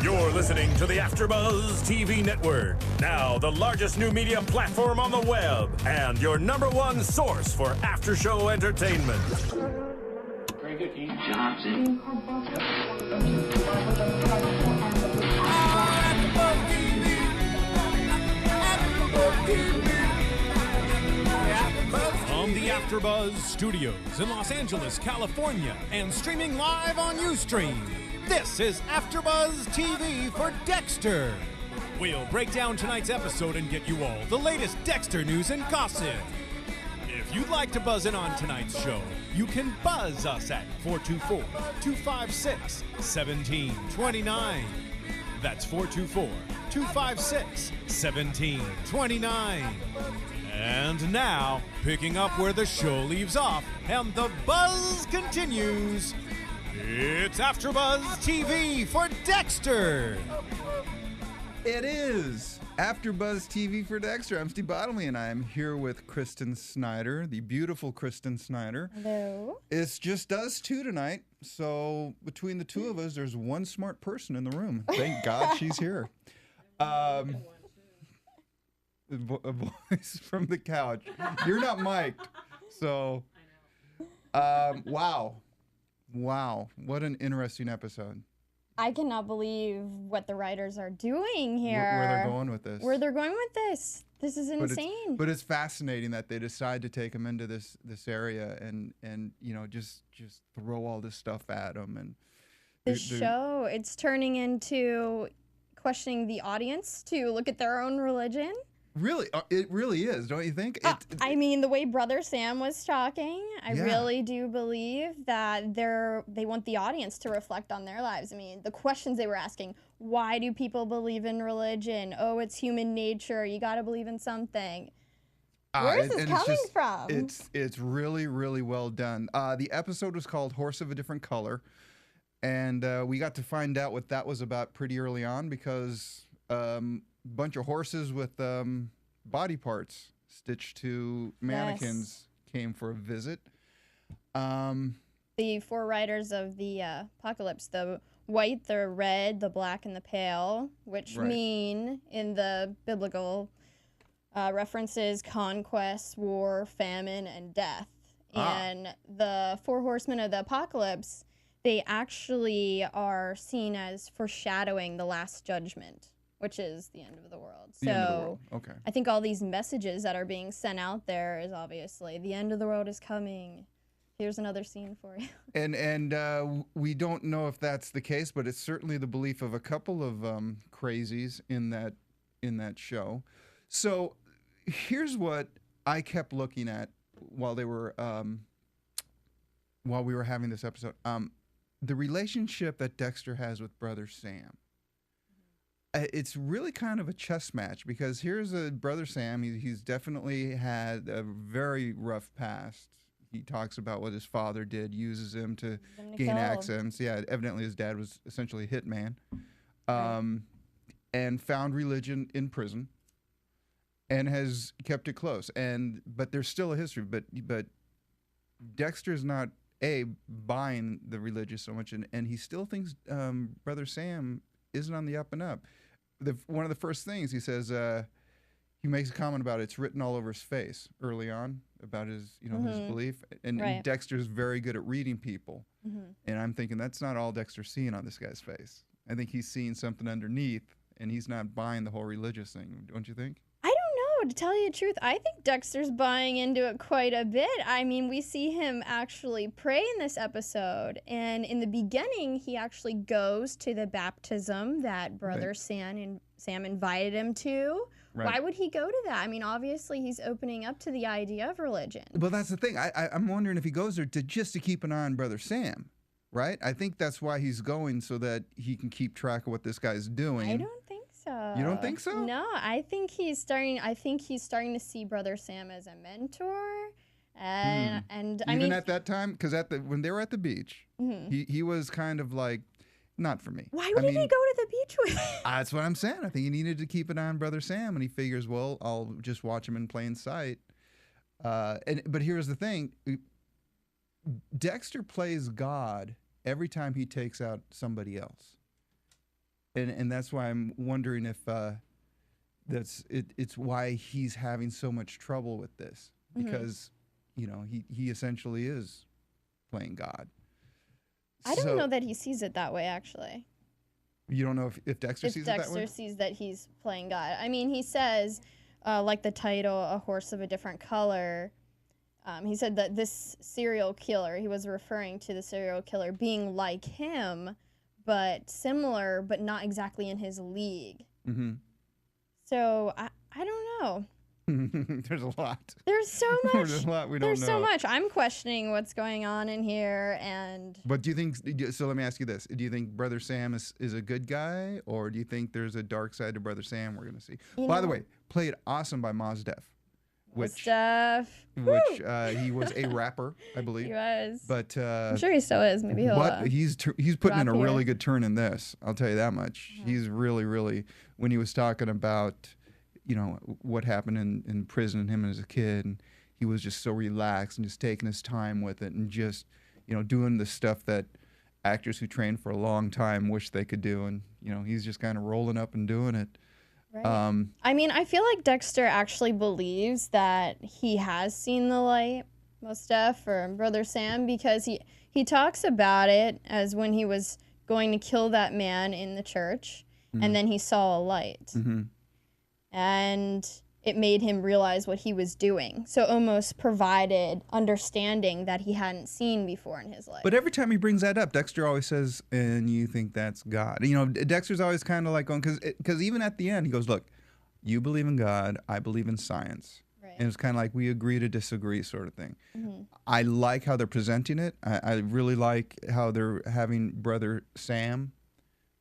You're listening to the AFTERBUZZ TV Network, now the largest new media platform on the web, and your #1 source for after-show entertainment. Very good, Keith. Johnson. From the AFTERBUZZ Studios in Los Angeles, California, and streaming live on Ustream, this is AFTERBUZZ TV for Dexter. We'll break down tonight's episode and get you all the latest Dexter news and gossip. If you'd like to buzz in on tonight's show, you can buzz us at 424-256-1729. That's 424-256-1729. And now, picking up where the show leaves off and the buzz continues, it's AFTERBUZZ TV for Dexter. It is AFTERBUZZ TV for Dexter. I'm Steve Bottomley, and I am here with Kristen Snyder, the beautiful Kristen Snyder. Hello. It's just us two tonight, so between the two of us, there's one smart person in the room. Thank God she's here. A voice from the couch. You're not mic'd, so wow, what an interesting episode. I cannot believe what the writers are doing here. Where they're going with this. Where they're going with this. This is insane. But it's fascinating that they decide to take him into this area and you know just throw all this stuff at him. And the show, it's turning into questioning the audience to look at their own religion. Really, it really is, don't you think? I mean, the way Brother Sam was talking, I really do believe that they want the audience to reflect on their lives. I mean, the questions they were asking: why do people believe in religion? Oh, it's human nature. You got to believe in something. Where is this coming from? It's really, really well done. The episode was called "Horse of a Different Color," and we got to find out what that was about pretty early on because. Bunch of horses with body parts stitched to mannequins came for a visit. The four riders of the apocalypse, the white, the red, the black, and the pale, which mean in the biblical references conquest, war, famine, and death. And the four horsemen of the apocalypse, they actually are seen as foreshadowing the last judgment, which is the end of the world. So okay. I think all these messages that are being sent out there is obviously the end of the world is coming. Here's another scene for you. And we don't know if that's the case, but it's certainly the belief of a couple of crazies in that show. So here's what I kept looking at while we were having this episode. The relationship that Dexter has with Brother Sam. It's really kind of a chess match because here's a Brother Sam. He's definitely had a very rough past. He talks about what his father did, uses him to gain access. Yeah, evidently his dad was essentially a hitman, and found religion in prison, and has kept it close. But there's still a history. But Dexter's not buying the religious so much, and he still thinks Brother Sam isn't on the up and up. One of the first things he says, he makes a comment about it's written all over his face early on about his, his belief. And Dexter's very good at reading people. And I'm thinking that's not all Dexter's seeing on this guy's face. I think he's seeing something underneath, and he's not buying the whole religious thing. Don't you think? To tell you the truth, I think Dexter's buying into it quite a bit. I mean, we see him actually pray in this episode, and in the beginning, he actually goes to the baptism that Brother Sam invited him to. Why would he go to that? I mean, obviously, he's opening up to the idea of religion. Well, that's the thing. I'm wondering if he goes there just to keep an eye on Brother Sam, right? I think that's why he's going, so that he can keep track of what this guy's doing. I don't think so. You don't think so? No, I think he's starting to see Brother Sam as a mentor, and I mean, even at that time, because when they were at the beach, he was kind of like, not for me. Why would he go to the beach with him? That's what I'm saying. I think he needed to keep an eye on Brother Sam, and he figures, well, I'll just watch him in plain sight. But here's the thing: Dexter plays God every time he takes out somebody else. and that's why I'm wondering if it's why he's having so much trouble with this, because he essentially is playing God. I don't know that he sees it that way, actually. You don't know if Dexter sees it that way? If Dexter sees that he's playing God. I mean, he says, like the title, A Horse of a Different Color, he said that this serial killer, he was referring to the serial killer being like him, but similar, but not exactly in his league. Mm-hmm. So, I don't know. There's a lot. There's so much. There's a lot we don't know. There's so much. I'm questioning what's going on in here, and. But do you think? So let me ask you this: do you think Brother Sam is a good guy, or do you think there's a dark side to Brother Sam we're gonna see? By the way, played awesome by Mos Def, which he was a rapper, I believe. He was. But I'm sure he still is. Maybe he'll. He's putting in a here. really good turn in this. I'll tell you that much. Yeah. He's really when he was talking about, what happened in prison and him as a kid, and he was just so relaxed and just taking his time with it and just, doing the stuff that actors who train for a long time wish they could do, and he's just kind of rolling up and doing it. Right. I mean, I feel like Dexter actually believes that he has seen the light, Mos Def or Brother Sam, because he talks about it as when he was going to kill that man in the church, and then he saw a light. Mm-hmm. And it made him realize what he was doing. So almost provided understanding that he hadn't seen before in his life. But every time he brings that up, Dexter always says, and you think that's God. Dexter's always kind of like going, because even at the end, he goes, look, you believe in God, I believe in science. Right. And it's kind of like we agree to disagree sort of thing. Mm-hmm. I like how they're presenting it. I really like how they're having Brother Sam,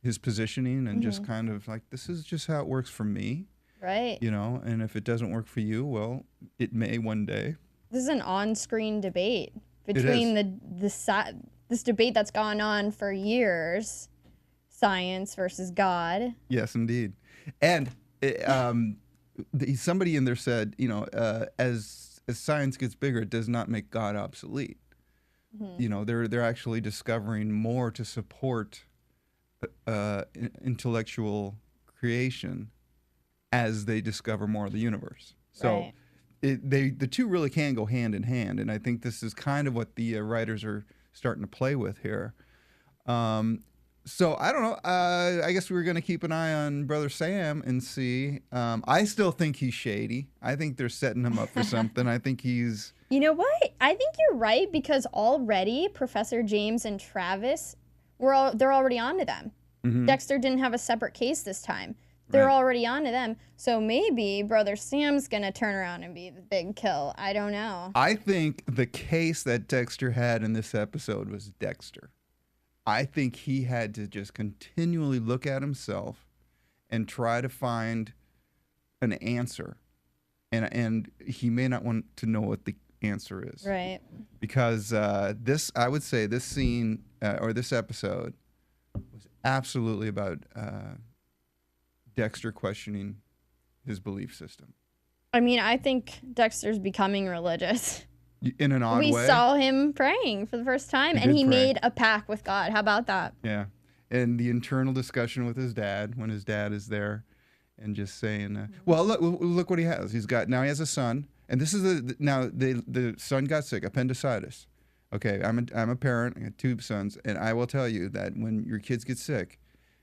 his positioning, and just kind of like, this is just how it works for me. Right. And if it doesn't work for you, well, it may one day. This is an on-screen debate between this debate that's gone on for years, science versus God. Yes, indeed. And somebody in there said, as science gets bigger, it does not make God obsolete. Mm-hmm. They're actually discovering more to support intellectual creation as they discover more of the universe. So the two really can go hand in hand, and I think this is kind of what the writers are starting to play with here. So I don't know. I guess we're going to keep an eye on Brother Sam and see. I still think he's shady. I think they're setting him up for something. I think he's... You know what? I think you're right, because already Professor James and Travis, they're already on to them. Mm-hmm. Dexter didn't have a separate case this time. They're already on to them. So maybe Brother Sam's going to turn around and be the big kill. I don't know. I think the case that Dexter had in this episode was Dexter. I think he had to just continually look at himself and try to find an answer. And he may not want to know what the answer is. Right. Because I would say this scene or this episode was absolutely about... Dexter questioning his belief system. I mean, I think Dexter's becoming religious. In an odd way. We saw him praying for the first time, and he made a pact with God. How about that? Yeah. And the internal discussion with his dad, when his dad is there, and just saying, well, look what he has. He has a son, and this is the son got sick, appendicitis. Okay, I'm a parent. I got 2 sons, and I will tell you that when your kids get sick,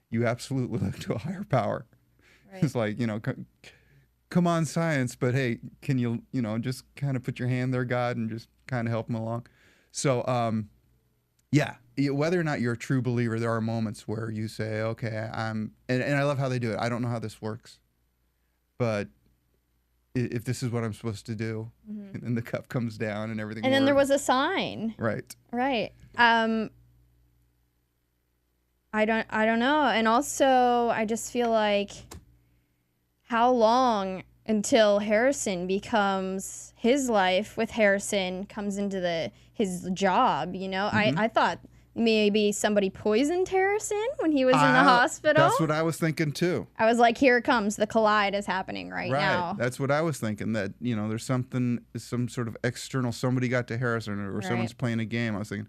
you absolutely look to a higher power. Right. It's like, come on, science, but hey, can you, just kind of put your hand there, God, and just kind of help them along. So, whether or not you're a true believer, there are moments where you say, okay, and I love how they do it. I don't know how this works, but if this is what I'm supposed to do, and the cup comes down and everything. And then there was a sign. Right. Right. I don't know. And also, I just feel like, how long until Harrison becomes his life with Harrison comes into his job, I thought maybe somebody poisoned Harrison when he was in the hospital. That's what I was thinking too. I was like, here it comes, the collide is happening right now. That's what I was thinking, that there's some sort of external, somebody got to Harrison, or someone's playing a game. I was thinking,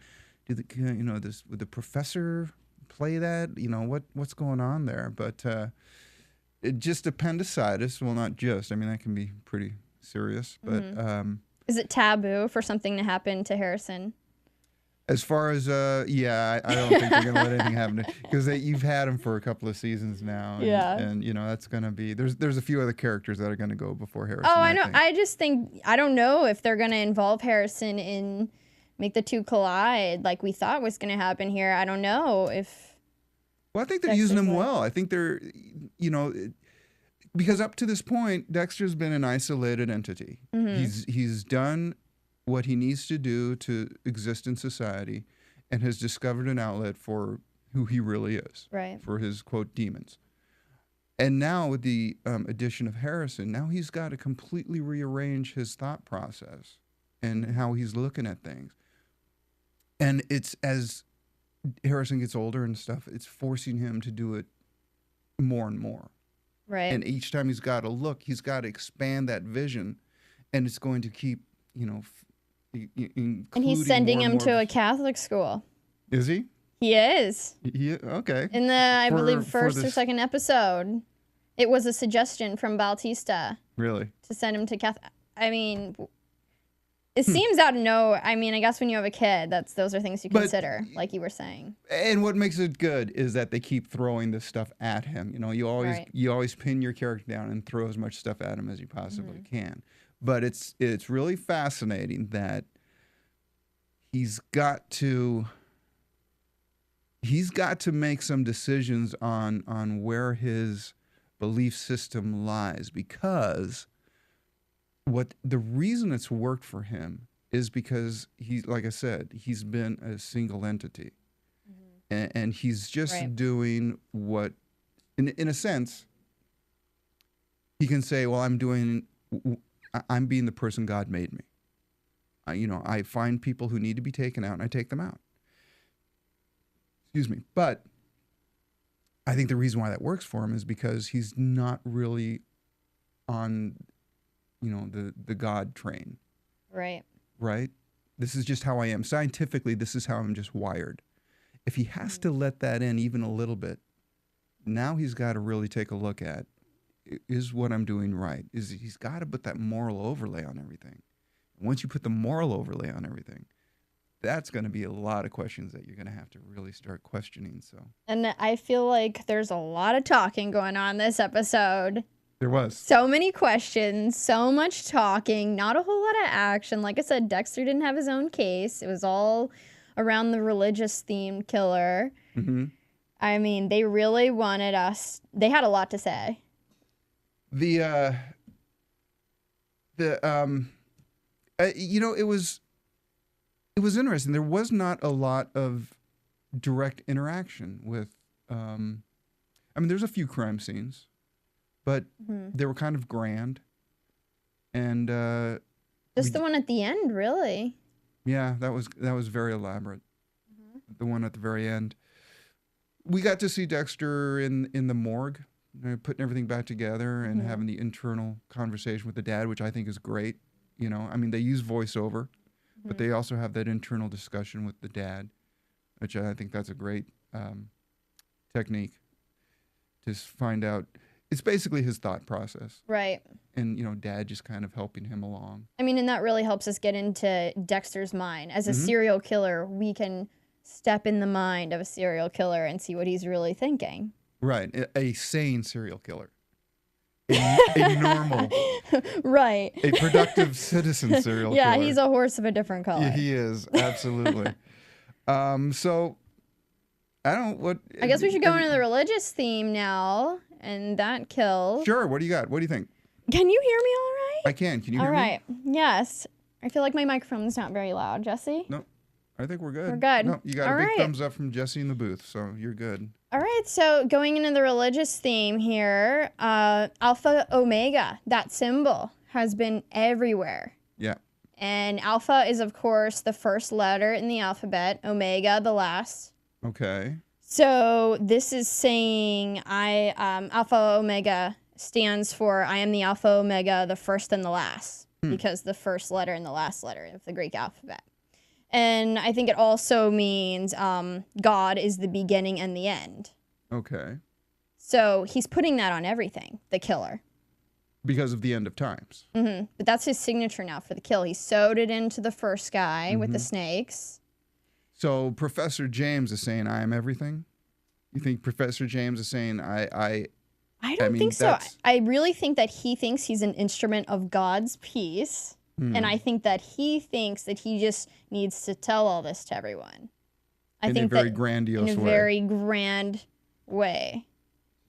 would the professor play that? You know, what's going on there? But just appendicitis. Well, not just. I mean, that can be pretty serious. But is it taboo for something to happen to Harrison? As far as yeah, I don't think they're gonna let anything happen because you've had him for a couple of seasons now. And, and you know that's gonna be there's a few other characters that are gonna go before Harrison. Oh, I know. I just think I don't know if they're gonna involve Harrison in make the two collide like we thought was gonna happen here. I don't know if. Well, I think they're using him well. I think they're, you know, because up to this point, Dexter's been an isolated entity. He's done what he needs to do to exist in society and has discovered an outlet for who he really is, for his, quote, demons. And now with the addition of Harrison, now he's got to completely rearrange his thought process and how he's looking at things. And it's as Harrison gets older and stuff, it's forcing him to do it more and more. Right. And each time he's got to look, he's got to expand that vision, and it's going to keep, you know, and he's sending him to a Catholic school. Is he? He is. Yeah. Okay. In the, I believe, first or second episode, it was a suggestion from Bautista. Really? To send him to Catholic. I mean, it seems out of nowhere. I mean, I guess when you have a kid, those are things you consider, like you were saying. And what makes it good is that they keep throwing this stuff at him. You know, you always pin your character down and throw as much stuff at him as you possibly can. But it's really fascinating that he's got to make some decisions on where his belief system lies, because the reason it's worked for him is because like I said, he's been a single entity, and he's just doing what, in a sense, he can say, well, I'm being the person God made me. You know, I find people who need to be taken out and I take them out. Excuse me. But I think the reason why that works for him is because he's not really on, you know, the God train. Right. Right? This is just how I am. Scientifically, this is how I'm just wired. If he has to let that in even a little bit, now he's got to really take a look at, is what I'm doing right? He's got to put that moral overlay on everything. Once you put the moral overlay on everything, that's going to be a lot of questions that you're going to have to really start questioning. So, and I feel like there's a lot of talking going on this episode. There was so many questions, so much talking, not a whole lot of action. Like I said, Dexter didn't have his own case. It was all around the religious themed killer. I mean, they really wanted us. They had a lot to say. You know, it was interesting. There was not a lot of direct interaction with, I mean, there's a few crime scenes, but they were kind of grand. And just the one at the end, really. Yeah, that was very elaborate. The one at the very end. We got to see Dexter in the morgue, putting everything back together and having the internal conversation with the dad, which I think is great. You know, I mean, they use voiceover, but they also have that internal discussion with the dad, which I think that's a great technique to find out. It's basically his thought process. Right. And, you know, dad just kind of helping him along. I mean, and that really helps us get into Dexter's mind. As a serial killer, we can step in the mind of a serial killer and see what he's really thinking. Right. A sane serial killer. A normal. Right. A productive citizen serial killer. Yeah, he's a horse of a different color. Yeah, he is. Absolutely. So, I guess we should go into the religious theme now, and that kill. Sure. What do you got? What do you think? Can you hear me all right? I can. Can you hear me? All right. Yes. I feel like my microphone's not very loud. Jesse? No. I think we're good. We're good. No, you got a big thumbs up from Jesse in the booth, so you're good. All right, so going into the religious theme here, Alpha Omega, that symbol, has been everywhere. Yeah. And Alpha is, of course, the first letter in the alphabet, Omega, the last. Okay. So this is saying Alpha Omega stands for I am the Alpha Omega, the first and the last, because the first letter and the last letter of the Greek alphabet. And I think it also means God is the beginning and the end. Okay. So he's putting that on everything, the killer. Because of the end of times. Mm-hmm. But that's his signature now for the kill. He sewed it into the first guy with the snakes. So Professor James is saying, I am everything? You think Professor James is saying, I don't think so. I really think that he thinks he's an instrument of God's peace. And I think that he thinks that he just needs to tell all this to everyone. I think in a very grandiose way. In a very grand way.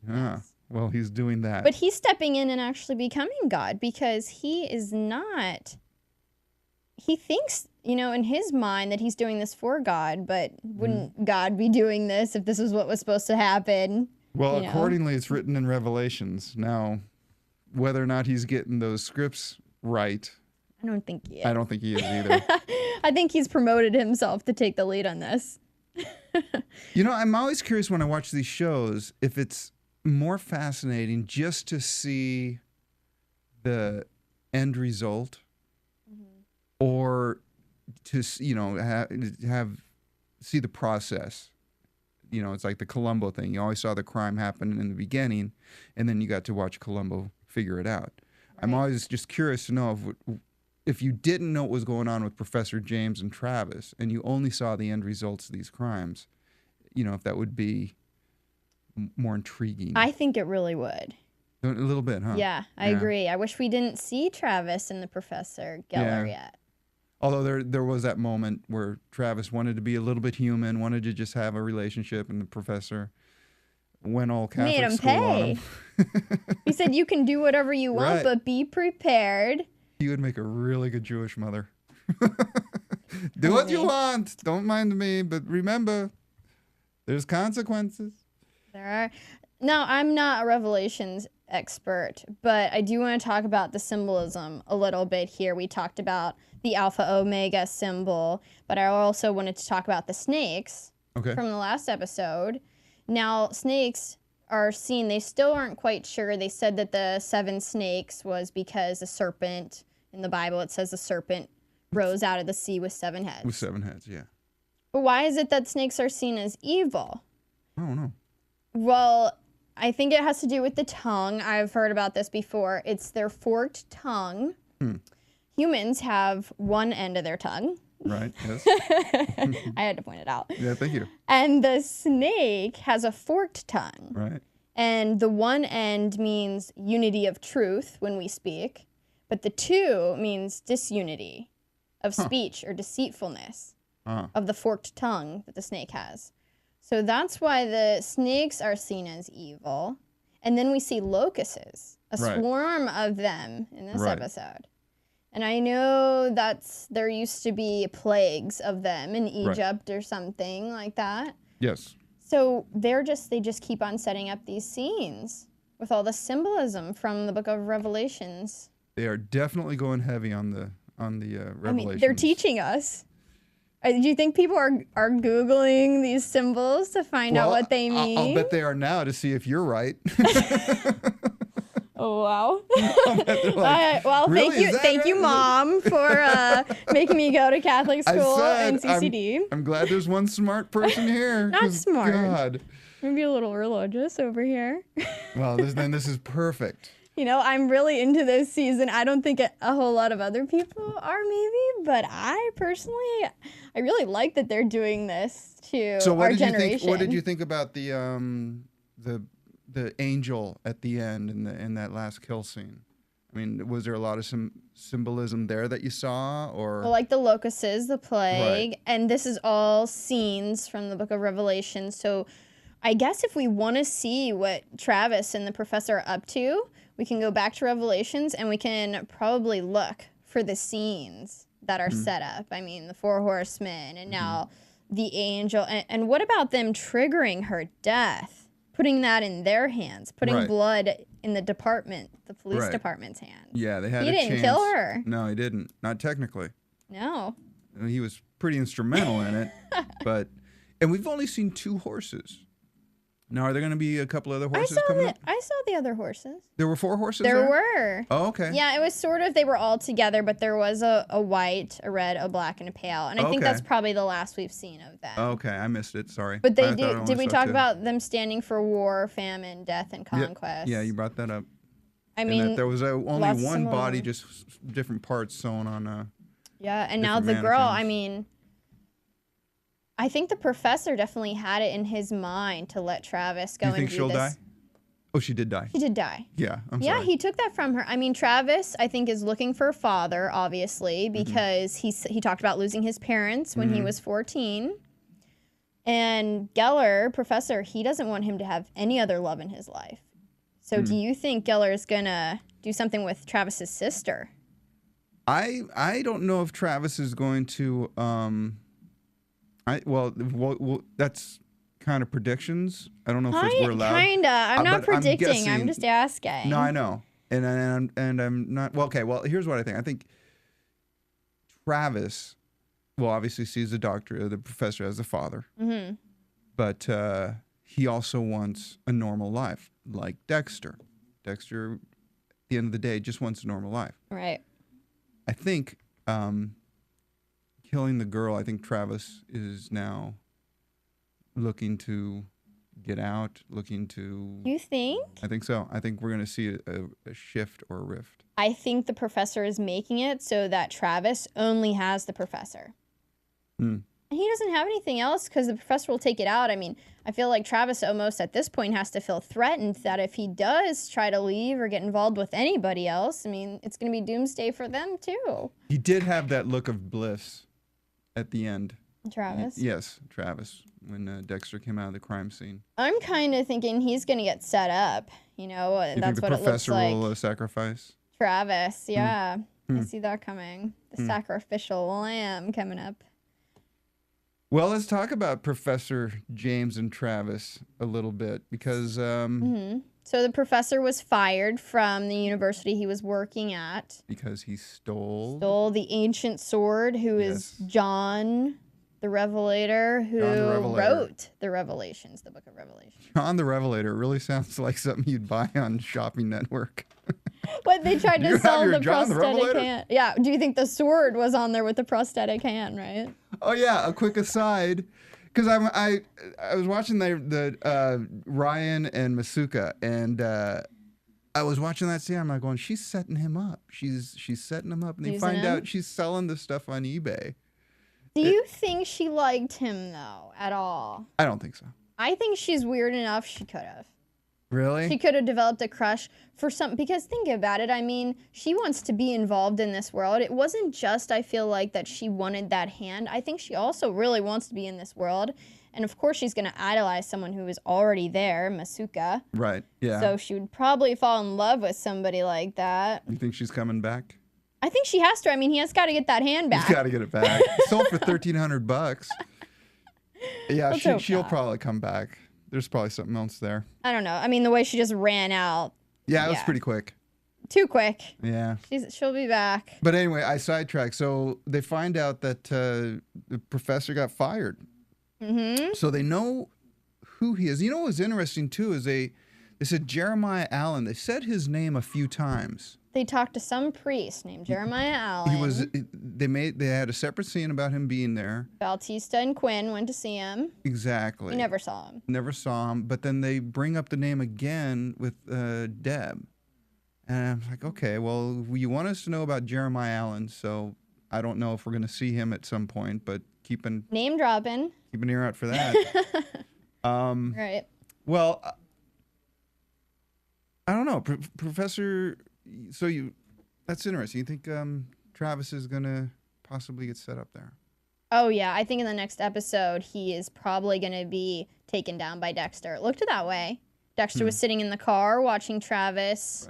Yeah. Yes. Well, he's doing that. But he's stepping in and actually becoming God because he is not. He thinks, in his mind that he's doing this for God, but wouldn't God be doing this if this is what was supposed to happen? Well, accordingly, it's written in Revelations. Now, whether or not he's getting those scripts right, I don't think he is. I don't think he is either. I think he's promoted himself to take the lead on this. I'm always curious when I watch these shows if it's more fascinating just to see the end result or to, have see the process. It's like the Columbo thing. You always saw the crime happen in the beginning, and then you got to watch Columbo figure it out. Right. I'm always just curious to know if you didn't know what was going on with Professor James and Travis, and you only saw the end results of these crimes, if that would be more intriguing. I think it really would. A little bit, huh? Yeah, I agree. I wish we didn't see Travis and the Professor Gellar yet. Although there was that moment where Travis wanted to be a little bit human, wanted to just have a relationship, and the Professor went all Catholic made him school pay. on him. He said, "You can do whatever you want, but be prepared." He would make a really good Jewish mother. Do what you want. Don't mind me, but remember, there's consequences. There are. Now, I'm not a Revelations expert, but I do want to talk about the symbolism a little bit here. We talked about the Alpha Omega symbol, but I also wanted to talk about the snakes from the last episode. Now, snakes are seen, they still aren't quite sure. They said that the 7 snakes was because the serpent, in the Bible, it says the serpent rose out of the sea with 7 heads. With 7 heads, yeah. But why is it that snakes are seen as evil? I don't know. Well, I think it has to do with the tongue. I've heard about this before. It's their forked tongue. Humans have one end of their tongue. Right, yes. I had to point it out. Yeah, thank you. And the snake has a forked tongue. Right. And the one end means unity of truth when we speak, but the 2 means disunity of speech or deceitfulness of the forked tongue that the snake has. So that's why the snakes are seen as evil. And then we see locusts, a swarm of them in this episode. And I know there used to be plagues of them in Egypt or something like that. Yes. So they just keep on setting up these scenes with all the symbolism from the book of Revelations. They are definitely going heavy on the Revelations. I mean, they're teaching us. Do you think people are Googling these symbols to find out what they mean? I'll bet they are now to see if you're right. Oh, wow. Like, well, really? Thank you, Mom, for making me go to Catholic school and CCD. I'm glad there's one smart person here. Not smart. God. Maybe a little religious over here. Well, this is perfect. I'm really into this season. I don't think a whole lot of other people are, maybe, but I personally, I really like that they're doing this to our generation. What did you think about the angel at the end in that last kill scene? I mean, was there a lot of symbolism there that you saw, or like the locusts, the plague, and this is all scenes from the book of Revelation. So I guess if we want to see what Travis and the professor are up to, we can go back to Revelations and we can probably look for the scenes that are set up. I mean, the 4 horsemen and now the angel. And what about them triggering her death? Putting that in their hands, putting blood in the police department's hands. Yeah, they had He didn't kill her. No, he didn't. Not technically. No. He was pretty instrumental in it. And we've only seen 2 horses. Now, are there going to be a couple other horses coming up? I saw the other horses. There were 4 horses There were. Oh, okay. Yeah, it was sort of, they were all together, but there was a white, a red, a black, and a pale. And I think that's probably the last we've seen of them. Okay, I missed it. Sorry. But they did we talk about them standing for war, famine, death, and conquest? Yeah, you brought that up. I mean, and that there was only one body, just different parts sewn on. Yeah, and now the girl, I mean, I think the professor definitely had it in his mind to let Travis go and do this. You think she'll die? Oh, she did die. She did die. Yeah, I'm sorry. Yeah, he took that from her. I mean, Travis, I think, is looking for a father, obviously, because he talked about losing his parents when he was 14. And Gellar, professor, he doesn't want him to have any other love in his life. So do you think Gellar is going to do something with Travis's sister? I don't know if Travis is going to well, that's kind of predictions. I don't know if we're allowed. Kinda. I'm not predicting. I'm just asking. No, I know. And I'm not. Well, okay. Well, here's what I think. I think Travis, well, obviously sees the doctor, the professor as a father. Mm-hmm. But he also wants a normal life, like Dexter. Dexter, at the end of the day, just wants a normal life. Right. I think killing the girl, I think Travis is now looking to get out, looking to... You think? I think so. I think we're going to see a shift or a rift. I think the professor is making it so that Travis only has the professor. And he doesn't have anything else because the professor will take it out. I mean, I feel like Travis almost at this point has to feel threatened that if he does try to leave or get involved with anybody else, I mean, it's going to be doomsday for them too. He did have that look of bliss at the end. Travis? Yes, Travis, when Dexter came out of the crime scene. I'm kind of thinking he's going to get set up. You know, that's what it looks like. The professor will sacrifice? Travis, yeah. I see that coming. The sacrificial lamb coming up. Well, let's talk about Professor James and Travis a little bit because... So the professor was fired from the university he was working at. Because he stole... Stole the ancient sword, who is John the Revelator, who wrote the Revelations, the book of Revelations. John the Revelator really sounds like something you'd buy on Shopping Network. What, they tried to sell the prosthetic hand? Yeah, do you think the sword was on there with the prosthetic hand, right? Oh, yeah, a quick aside. Because I was watching the Ryan and Masuka, and I was watching that scene. I'm like going, she's setting him up. She's setting him up, and they find out she's selling this stuff on eBay. Do you think she liked him though at all? I don't think so. I think she's weird enough. She could have. Really? She could have developed a crush for some, because think about it. I mean, she wants to be involved in this world. It wasn't just, I feel like, that she wanted that hand. I think she also really wants to be in this world. And of course, she's going to idolize someone who is already there, Masuka. Right, yeah. So she would probably fall in love with somebody like that. You think she's coming back? I think she has to. I mean, he has got to get that hand back. He's got to get it back. Sold for $1,300. Yeah, she'll probably come back. There's probably something else there. I don't know. I mean, the way she just ran out. Yeah, it was pretty quick. Too quick. Yeah. She'll be back. But anyway, I sidetracked. So they find out that the professor got fired. Mm-hmm. So they know who he is. You know what was interesting, too, is they said Jeremiah Allen. They said his name a few times. They talked to some priest named Jeremiah Allen. They had a separate scene about him being there. Bautista and Quinn went to see him. Exactly. We never saw him. Never saw him. But then they bring up the name again with Deb. And I'm like, okay, well, you want us to know about Jeremiah Allen, so I don't know if we're going to see him at some point, but name dropping. Keep an ear out for that. Right. Well, I don't know, Professor. So that's interesting. You think Travis is going to possibly get set up there? Oh, yeah. I think in the next episode, he is probably going to be taken down by Dexter. It looked that way. Dexter was sitting in the car watching Travis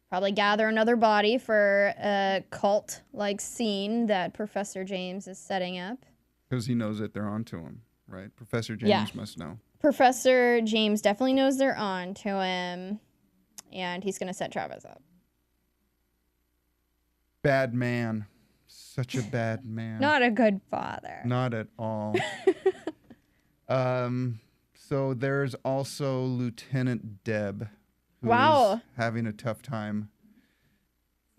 probably gather another body for a cult-like scene that Professor James is setting up. Because he knows that they're onto him, right? Professor James must know. Professor James definitely knows they're onto him, and he's going to set Travis up. Bad man. Such a bad man. Not a good father. Not at all. So there's also Lieutenant Deb, who Wow. is having a tough time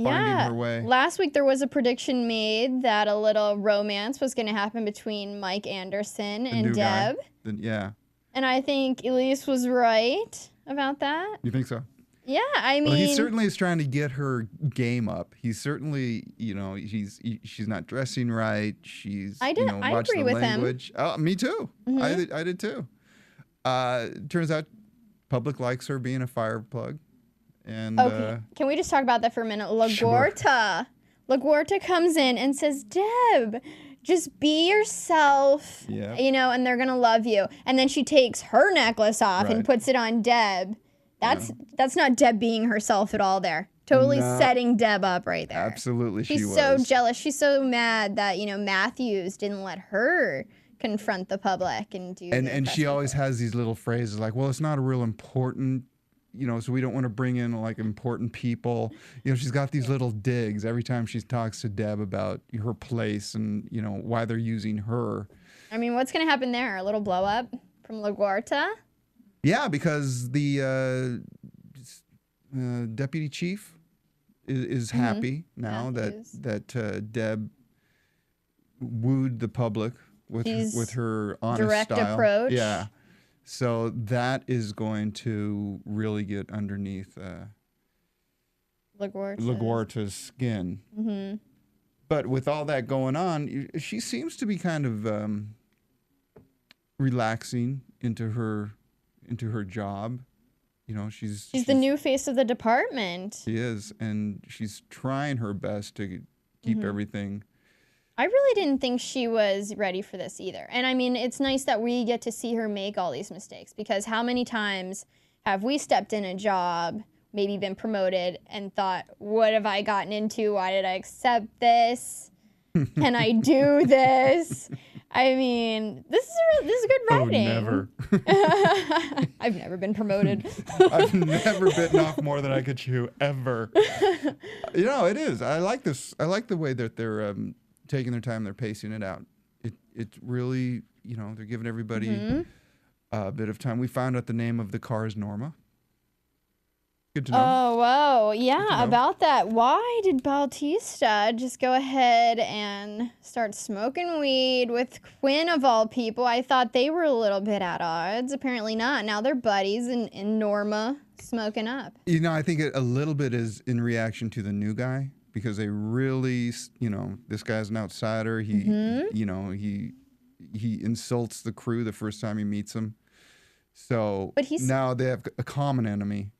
finding her way. Last week there was a prediction made that a little romance was going to happen between Mike Anderson and Deb. Yeah. And I think Elise was right about that. You think so? Yeah, I mean... Well, he certainly is trying to get her game up. He's certainly, she's not dressing right. She's, I watch agree the with language. him. Oh, me too. Mm-hmm. I did too. Turns out public likes her being a fire plug. And, okay, can we just talk about that for a minute? LaGuarta. LaGuarta comes in and says, Deb, just be yourself, and they're going to love you. And then she takes her necklace off and puts it on Deb. That's not Deb being herself at all there. Totally setting Deb up right there. Absolutely, She's so jealous. She's so mad that, Matthews didn't let her confront the public and do And she always has these little phrases like, well, it's not a real important, so we don't want to bring in like important people. She's got these little digs every time she talks to Deb about her place and, why they're using her. I mean, what's going to happen there? A little blow up from LaGuarta? Yeah, because the deputy chief is happy now that Deb wooed the public with her honest direct style. Approach. Yeah, so that is going to really get underneath LaGuarta's skin. Mm-hmm. But with all that going on, she seems to be kind of relaxing into her job. She's the new face of the department. She is, and she's trying her best to keep everything. I really didn't think she was ready for this either. And I mean, it's nice that we get to see her make all these mistakes, because how many times have we stepped in a job, maybe been promoted, and thought, what have I gotten into? Why did I accept this? Can I do this? I mean, this is good writing. Oh, never. I've never been promoted. I've never bitten off more than I could chew, ever. It is. I like this. I like the way that they're taking their time. They're pacing it out. It really, they're giving everybody a bit of time. We found out the name of the car is Norma. Good to know. Oh, wow. Yeah, about that. Why did Bautista just go ahead and start smoking weed with Quinn of all people? I thought they were a little bit at odds. Apparently not. Now they're buddies and Norma smoking up. I think a little bit is in reaction to the new guy, because they really, this guy's an outsider. He, he insults the crew the first time he meets them. So now they have a common enemy.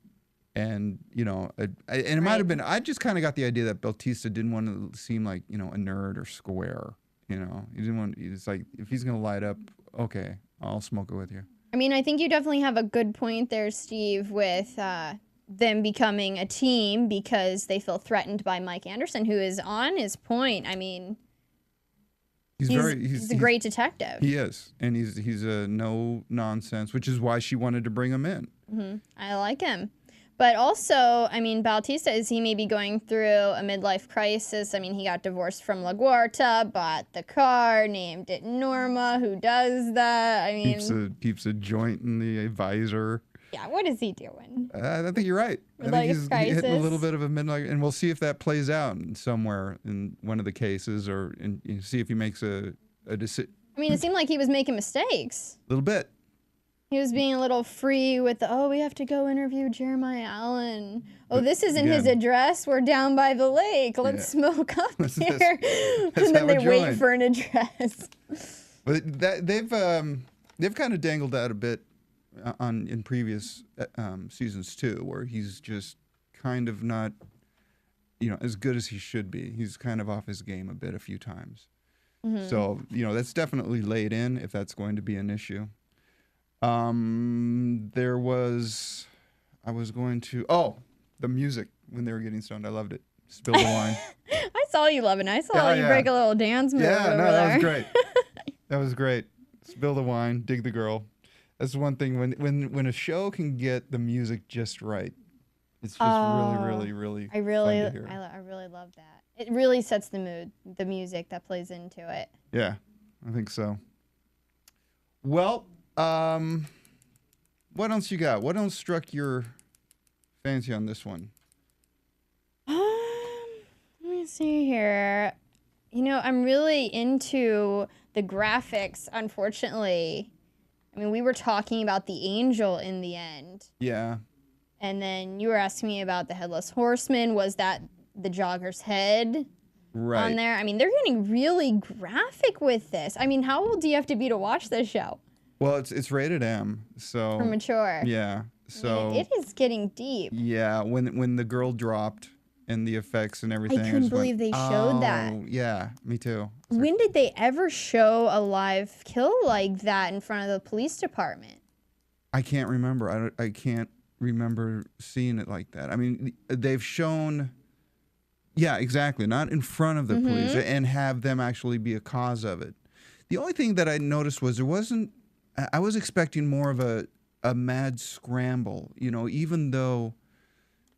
And, and it might have been, I just kind of got the idea that Bautista didn't want to seem like, a nerd or square, He didn't want, it's like, if he's going to light up, okay, I'll smoke it with you. I mean, I think you definitely have a good point there, Steve, with them becoming a team because they feel threatened by Mike Anderson, who is on his point. I mean, he's a great detective. He is. And he's a no nonsense, which is why she wanted to bring him in. Mm-hmm. I like him. But also, I mean, Bautista, is he maybe going through a midlife crisis? I mean, he got divorced from LaGuarta, bought the car, named it Norma. Who does that? I mean, keeps a joint in the visor. Yeah, what is he doing? I think you're right. I think he's hitting a little bit of a midlife, and we'll see if that plays out somewhere in one of the cases, or see if he makes a decision. I mean, it seemed like he was making mistakes. A little bit. He was being a little free with we have to go interview Jeremiah Allen. Oh, this isn't his address. We're down by the lake. Let's smoke up here. And then they wait for an address. But they've kind of dangled that a bit in previous seasons too, where he's just kind of not, as good as he should be. He's kind of off his game a bit a few times. Mm-hmm. So, that's definitely laid in if that's going to be an issue. The music when they were getting stoned. I loved it. Spill the wine. I saw you loving it. I saw you break a little dance move over there. That was great. That was great. Spill the wine, dig the girl. That's one thing when a show can get the music just right. It's just really fun to hear. I really love that. It really sets the mood, the music that plays into it. Yeah, I think so. Well, What else you got? What else struck your fancy on this one? Let me see here. You know, I'm really into the graphics, unfortunately. I mean, we were talking about the angel in the end. Yeah. And then you were asking me about the Headless Horseman. Was that the jogger's head on there? I mean, they're getting really graphic with this. I mean, how old do you have to be to watch this show? Well, it's rated M, so For mature. Yeah. So I mean, it is getting deep. Yeah, when the girl dropped and the effects and everything, I couldn't believe they showed that. Yeah, me too. When did they ever show a live kill like that in front of the police department? I can't remember. I can't remember seeing it like that. I mean, they've shown. Yeah, exactly. Not in front of the police and have them actually be a cause of it. The only thing that I noticed was there wasn't. I was expecting more of a mad scramble. You know, even though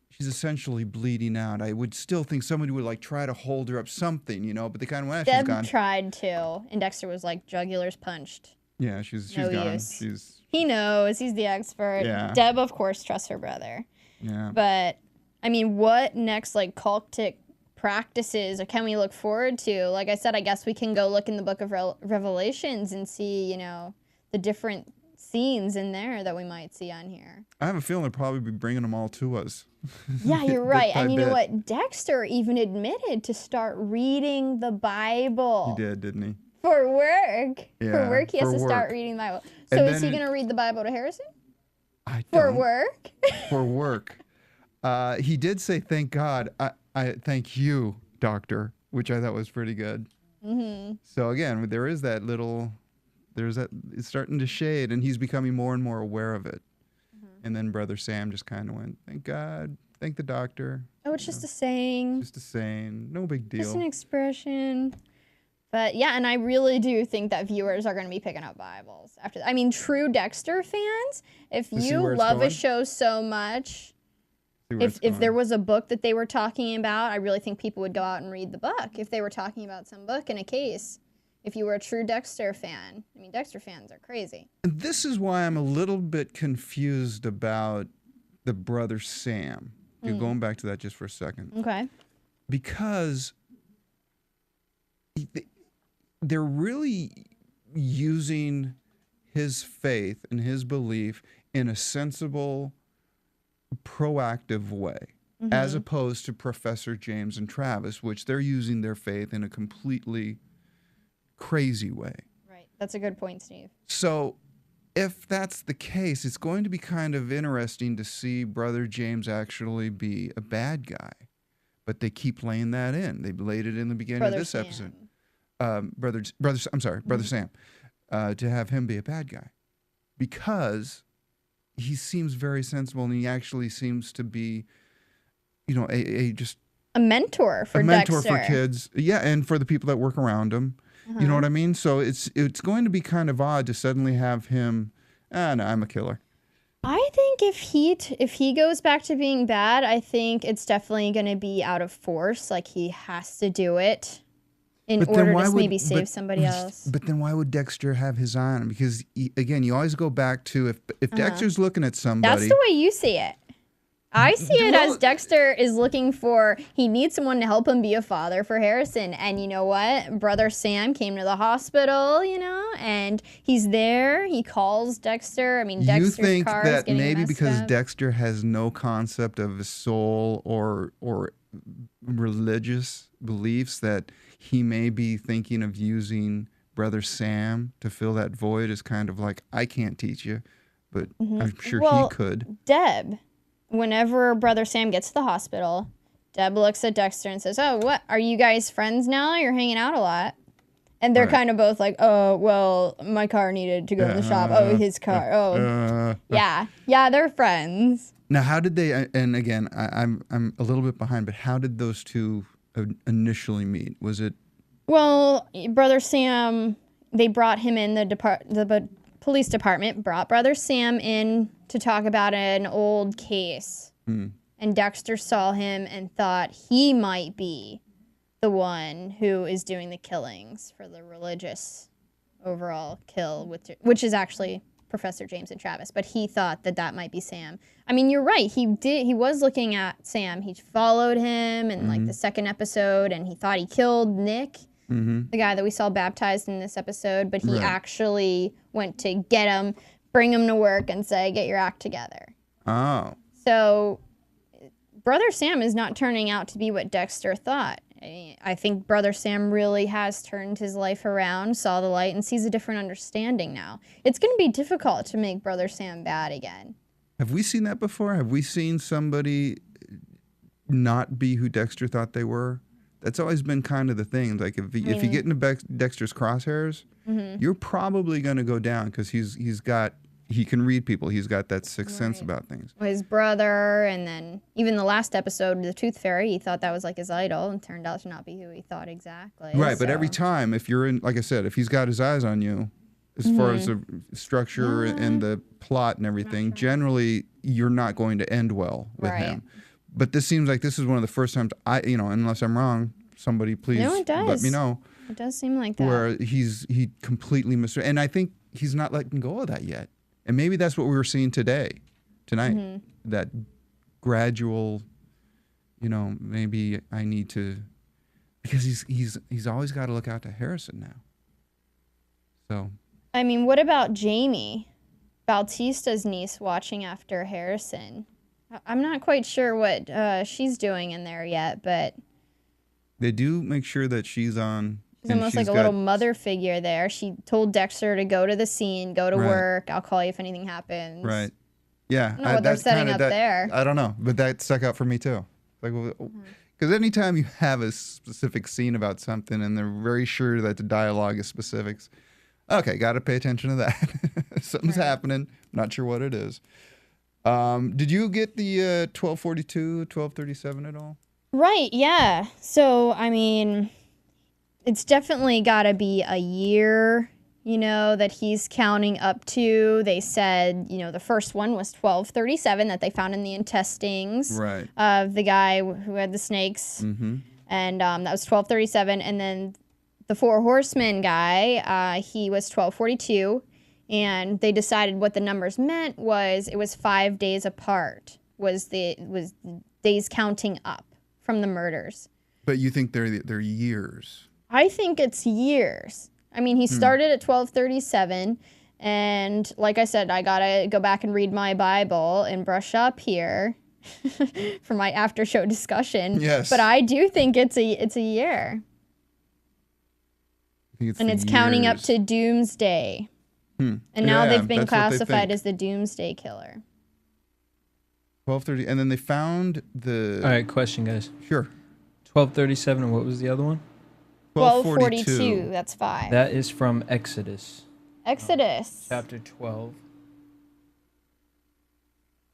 she's essentially bleeding out, I would still think somebody would like try to hold her up, something. You know, but they kind of went. She's gone. Deb tried to, and Dexter was like, "Jugular's punched." Yeah, she's No gone. use. He knows. He's the expert. Yeah. Deb, of course, trusts her brother. Yeah. But I mean, what next, like, cultic practices can we look forward to? Like I said, I guess we can go look in the Book of Revelations and see, you know, the different scenes in there that we might see on here. I have a feeling they'll probably be bringing them all to us. Yeah, you're right. And you know bit. what? Dexter even admitted to start reading the Bible. He did, didn't he? For work. Yeah, For work, he has to start work. reading the Bible. And So is he then going to read the Bible to Harrison? I For don't. work? For work. He did say, "Thank God." I thank you, Doctor, which I thought was pretty good. Mm-hmm. So again, there is that little. There's that. It's starting to shade, and he's becoming more and more aware of it. And then Brother Sam just kind of went, "Thank God, thank the Doctor." Oh, it's just a saying. Just a saying, no big deal. Just an expression. But yeah, and I really do think that viewers are going to be picking up Bibles after that. I mean, true Dexter fans, if To see you where it's love a going? show so much, See where it's if there going. was a book that they were talking about, I really think people would go out and read the book. If they were talking about some book in a case, if you were a true Dexter fan. I mean, Dexter fans are crazy. And this is why I'm a little bit confused about the brother Sam. Going back to that just for a second. Okay. Because they're really using his faith and his belief in a sensible, proactive way, as opposed to Professor James and Travis, which they're using their faith in a completely crazy way. Right. That's a good point, Steve. So if that's the case, it's going to be kind of interesting to see Brother James actually be a bad guy. But they keep laying that in. They laid it in the beginning Brother of this Sam. episode. Brother Sam, to have him be a bad guy. Because he seems very sensible, and he actually seems to be, you know, A mentor for a mentor Dexter. for kids. Yeah, and for the people that work around him. You know what I mean? So it's going to be kind of odd to suddenly have him, no, I'm a killer. I think if he goes back to being bad, I think it's definitely going to be out of force. Like, he has to do it in order to maybe save somebody else. But then why would Dexter have his eye on him? Because, again, you always go back to if Dexter's looking at somebody. That's the way you see it. I see it as Dexter is looking for, he needs someone to help him be a father for Harrison. And you know what? Brother Sam came to the hospital, you know, and he's there. He calls Dexter. I mean, Dexter's car is getting You think that maybe messed because up. Dexter has no concept of his soul or religious beliefs, that he may be thinking of using Brother Sam to fill that void as kind of like, I can't teach you, but I'm sure he could. Deb, whenever Brother Sam gets to the hospital, Deb looks at Dexter and says, "Oh, what? Are you guys friends now? You're hanging out a lot." And they're kind of both like, "Oh, well, my car needed to go in the shop. Oh, his car. Oh, yeah, they're friends." Now, how did they? And again, I'm a little bit behind, but how did those two initially meet? Was it? Well, Brother Sam, they brought him in. The police department brought Brother Sam in to talk about an old case. And Dexter saw him and thought he might be the one who is doing the killings for the religious overall kill, which is actually Professor James and Travis, but he thought that might be Sam. I mean, you're right. He was looking at Sam. He followed him in like the second episode, and he thought he killed Nick, the guy that we saw baptized in this episode, but he actually went to get him, bring him to work, and say, get your act together. Oh. So Brother Sam is not turning out to be what Dexter thought. I think Brother Sam really has turned his life around, saw the light, and sees a different understanding now. It's going to be difficult to make Brother Sam bad again. Have we seen that before? Have we seen somebody not be who Dexter thought they were? That's always been kind of the thing. Like, if you get into Dexter's crosshairs, you're probably going to go down because he can read people. He's got that sixth sense about things. Well, his brother, and then even the last episode, the Tooth Fairy, he thought that was like his idol, and turned out to not be who he thought exactly. Right, but every time, if you're in, like I said, if he's got his eyes on you, as far as the structure and the plot and everything, generally you're not going to end well with him. But this seems like this is one of the first times unless I'm wrong, somebody please let me know. It does seem like that. Where he completely and I think he's not letting go of that yet. And maybe that's what we were seeing tonight, that gradual, maybe I need to, because he's always got to look out to Harrison now. So. I mean, what about Jamie, Bautista's niece, watching after Harrison? I'm not quite sure what she's doing in there yet, but. They do make sure that she's on. She's almost like a little mother figure there. She told Dexter to go to the scene, go to work. I'll call you if anything happens. Right. Yeah. I don't know what they're setting up there. I don't know, but that stuck out for me too. Like, because anytime you have a specific scene about something and they're very sure that the dialogue is specifics, okay, got to pay attention to that. Something's happening. Not sure what it is. Did you get the 1242, 1237 at all? Right. Yeah. So, I mean, it's definitely got to be a year, that he's counting up to. They said, the first one was 1237 that they found in the intestines of the guy who had the snakes. And that was 1237. And then the Four Horsemen guy, he was 1242. And they decided what the numbers meant it was 5 days apart, was days counting up from the murders. But you think they're years? I think it's years. I mean, he started at 1237, and like I said, I gotta go back and read my Bible and brush up here for my after show discussion. Yes. But I do think it's a year. And it's counting up to Doomsday. And now they've been classified as the Doomsday Killer. 1230, and then they found the. All right, question, guys. Sure. 1237, and what was the other one? 1242. That's 5. That is from Exodus. Exodus. Chapter 12.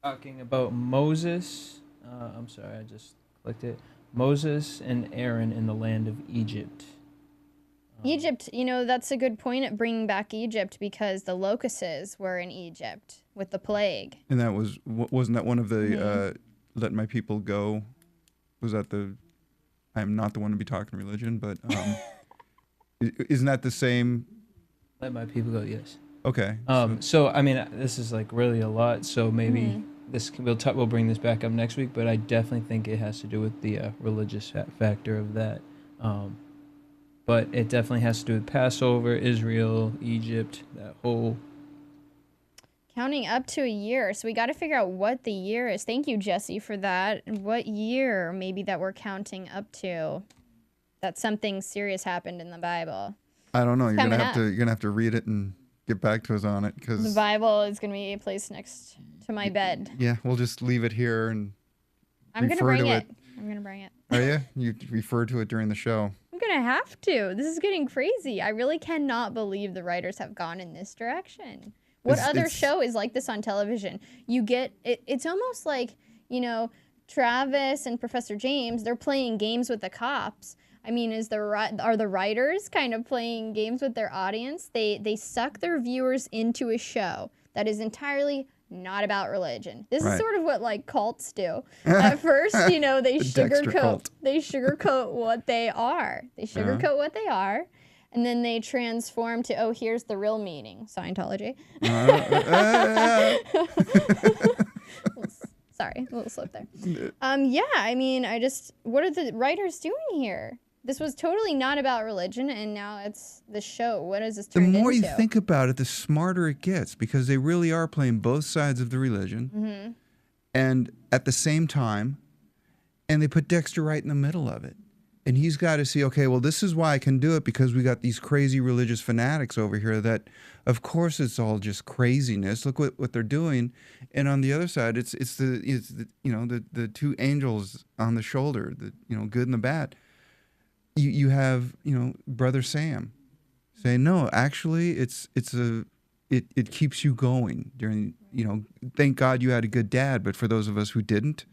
Talking about Moses. I'm sorry, I just clicked it. Moses and Aaron in the land of Egypt. Egypt, that's a good point at bringing back Egypt, because the locusts were in Egypt with the plague. And that wasn't that one of the let my people go? Was that the, I'm not the one to be talking religion, but isn't that the same? Let my people go, yes. Okay. So, I mean, this is like really a lot, so maybe we'll bring this back up next week, but I definitely think it has to do with the religious factor of that. But it definitely has to do with Passover, Israel, Egypt, that whole. Counting up to a year. So we got to figure out what the year is. Thank you, Jesse, for that. What year maybe that we're counting up to that something serious happened in the Bible. I don't know. You're gonna have to read it and get back to us on it, because the Bible is gonna be placed next to my bed. Yeah, we'll just leave it here and I'm gonna bring it. I'm gonna bring it. Are you? You refer to it during the show. I'm gonna have to. This is getting crazy. I really cannot believe the writers have gone in this direction. What other show is like this on television? You get it. It's almost like, Travis and Professor James, they're playing games with the cops. I mean, are the writers kind of playing games with their audience? They suck their viewers into a show that is entirely not about religion. This is sort of what like cults do. At first, they sugarcoat what they are. They sugarcoat what they are, and then they transform to, oh, here's the real meaning, Scientology. Sorry, a little slip there. Yeah, I mean, what are the writers doing here? This was totally not about religion, and now it's the show. What is this turned into? The more you think about it, the smarter it gets, because they really are playing both sides of the religion, and at the same time, and they put Dexter right in the middle of it. And he's got to see, okay, well, this is why I can do it, because we got these crazy religious fanatics over here that, of course, it's all just craziness. Look what they're doing. And on the other side, it's the the two angels on the shoulder, the good and the bad. You have, Brother Sam saying, no, actually, it keeps you going during, thank God you had a good dad, but for those of us who didn't,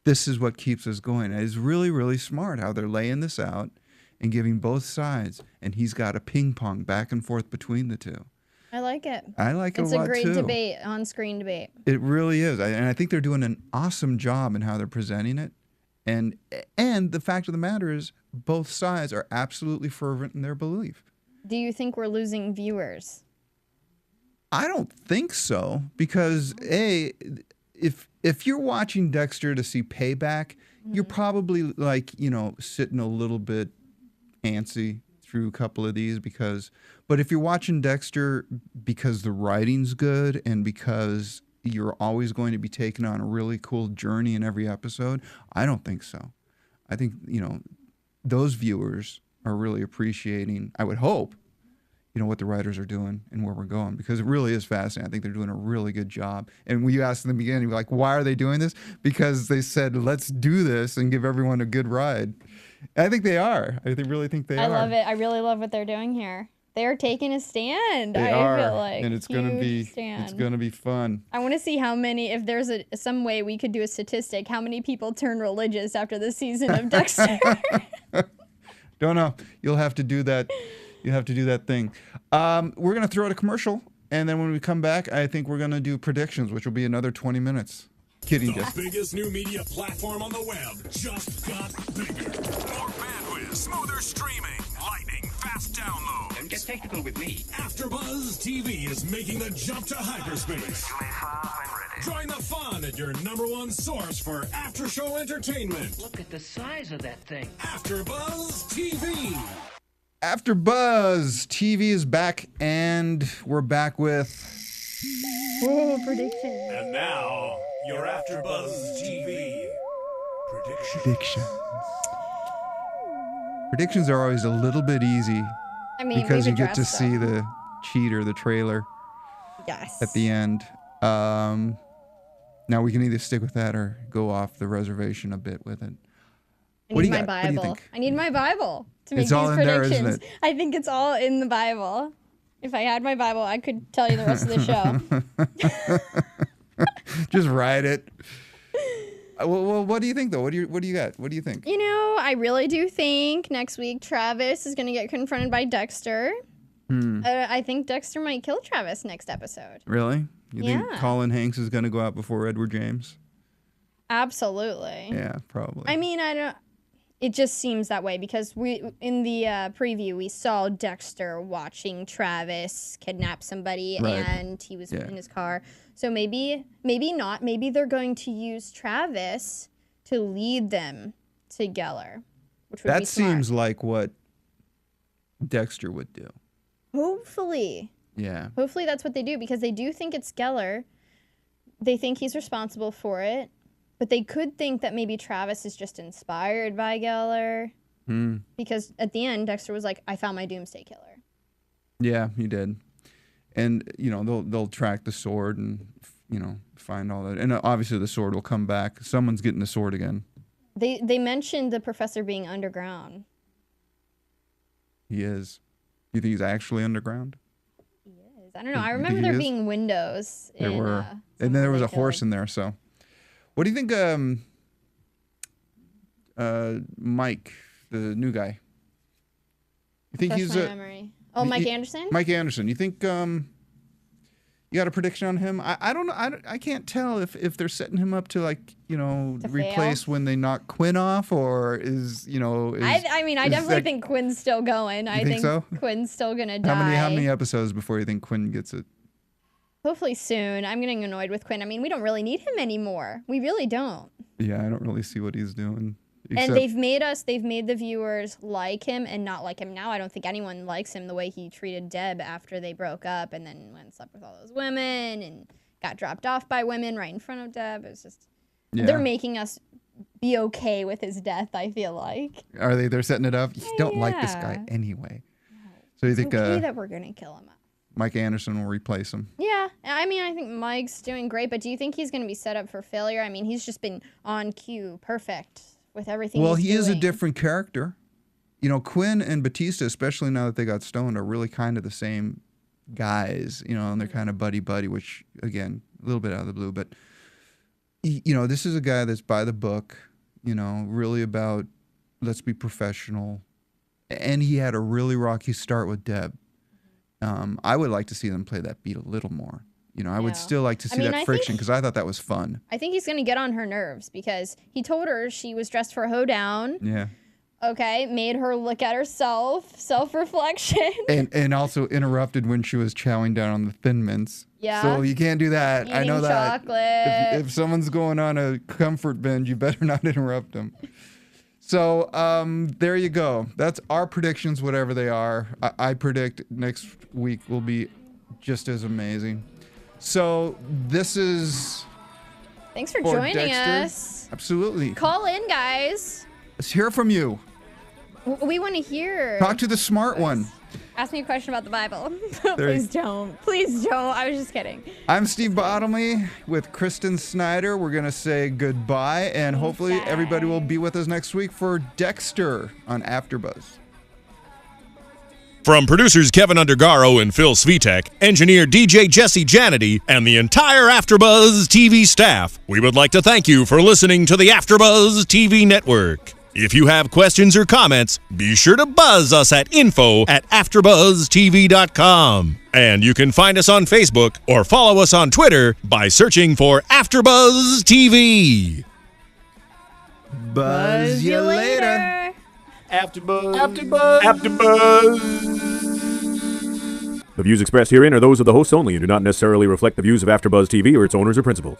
this is what keeps us going. And it's really, really smart how they're laying this out and giving both sides. And he's got a ping pong back and forth between the two. I like it. I like it a lot, too. It's a great debate, on-screen debate. It really is. And I think they're doing an awesome job in how they're presenting it. And the fact of the matter is, both sides are absolutely fervent in their belief. Do you think we're losing viewers? I don't think so, because if you're watching Dexter to see payback, you're probably sitting a little bit antsy through a couple of these, but if you're watching Dexter because the writing's good and because you're always going to be taken on a really cool journey in every episode, I don't think so. I think, those viewers are really appreciating, I would hope, what the writers are doing and where we're going, because it really is fascinating. I think they're doing a really good job. And when you asked in the beginning, like, why are they doing this? Because they said, let's do this and give everyone a good ride. And I think they are. I really think they are. I love it. I really love what they're doing here. They're taking a stand. They I are, feel like, and it's gonna be fun. I want to see how many, if there's some way we could do a statistic, how many people turn religious after the season of Dexter. Don't know. You'll have to do that. You have to do that thing. We're gonna throw out a commercial, and then when we come back, I think we're gonna do predictions, which will be another 20 minutes. Kidding, The biggest new media platform on the web just got bigger. More bandwidth, smoother streaming, lightning fast download. Don't get technical with me. AfterBuzz TV is making the jump to hyperspace. Join the fun at your #1 source for after-show entertainment. Look at the size of that thing. AfterBuzz TV. AfterBuzz TV is back, and we're back with Prediction. And now, your AfterBuzz TV predictions. Predictions are always a little bit easy, because you get to see the cheater, the trailer, at the end. Now we can either stick with that or go off the reservation a bit with it. I need my Bible. I need my Bible to make these predictions. It's all in there, isn't it? I think it's all in the Bible. If I had my Bible, I could tell you the rest of the show. Just write it. Well, what do you think, though? What do you got? What do you think? I really do think next week Travis is going to get confronted by Dexter. I think Dexter might kill Travis next episode. Really? You think Colin Hanks is going to go out before Edward James? Absolutely. Yeah, probably. I mean, I don't. It just seems that way, because in the preview we saw Dexter watching Travis kidnap somebody, and he was in his car. So maybe not. Maybe they're going to use Travis to lead them to Gellar, which would be smart. That seems like what Dexter would do. Hopefully. Yeah. Hopefully that's what they do, because they do think it's Gellar. They think he's responsible for it. But they could think that maybe Travis is just inspired by Gellar. Because at the end, Dexter was like, I found my doomsday killer. Yeah, he did. And, they'll track the sword and, find all that. And obviously the sword will come back. Someone's getting the sword again. They mentioned the professor being underground. He is. You think he's actually underground? He is. I don't know. I remember there being windows. There were. And then there was a horse in there, so. What do you think, Mike, the new guy? You think he's memory. Oh, Mike Anderson? Mike Anderson. You think You got a prediction on him? I don't know. I can't tell if they're setting him up to, like, you know, To replace fail? when they knock Quinn off, or is, you know, I mean, I definitely think Quinn's still going. I think so? Quinn's still gonna die. how many episodes before you think Quinn gets it? Hopefully soon. I'm getting annoyed with Quinn. I mean, we don't really need him anymore. We really don't. Yeah, I don't really see what he's doing. And they've made the viewers like him and not like him now. I don't think anyone likes him the way he treated Deb after they broke up and then went and slept with all those women and got dropped off by women right in front of Deb. It's just, they're making us be okay with his death, I feel like. Are they? They're setting it up? You don't like this guy anyway. So you think Okay that we're going to kill him. Mike Anderson will replace him? Yeah, I mean, I think Mike's doing great, but do you think he's going to be set up for failure? I mean, he's just been on cue, perfect with everything. Well, he's he is a doing. different character. You know, Quinn and Batista, especially now that they got stoned, are really kind of the same guys, you know, and they're kind of buddy-buddy, which, again, a little bit out of the blue. But, you know, this is a guy that's by the book, you know, really about let's be professional. And he had a really rocky start with Deb. I would like to see them play that beat a little more. You know, I would still like to see that friction because I thought that was fun. I think he's going to get on her nerves because he told her she was dressed for a hoedown. Yeah. Okay, made her look at herself, self-reflection. And also interrupted when she was chowing down on the Thin Mints. Yeah. So you can't do that. I know Eating that. chocolate. If someone's going on a comfort binge, you better not interrupt them. So there you go. That's our predictions, whatever they are. I predict next week will be just as amazing. So this is... Thanks for joining Dexter. us. Absolutely. Call in, guys. Let's hear from you. We want to hear. Talk to the smart one. Ask me a question about the Bible. There you- Please don't. Please don't. I was just kidding. I'm Steve Bottomley with Kristen Snyder. We're going to say goodbye, and hopefully everybody will be with us next week for Dexter on AfterBuzz. From producers Kevin Undergaro and Phil Svitek, engineer DJ Jesse Janity, and the entire AfterBuzz TV staff, we would like to thank you for listening to the AfterBuzz TV network. If you have questions or comments, be sure to buzz us at info@AfterBuzzTV.com. And you can find us on Facebook or follow us on Twitter by searching for AfterBuzz TV. Buzz you later. The views expressed herein are those of the hosts only and do not necessarily reflect the views of AfterBuzz TV or its owners or principals.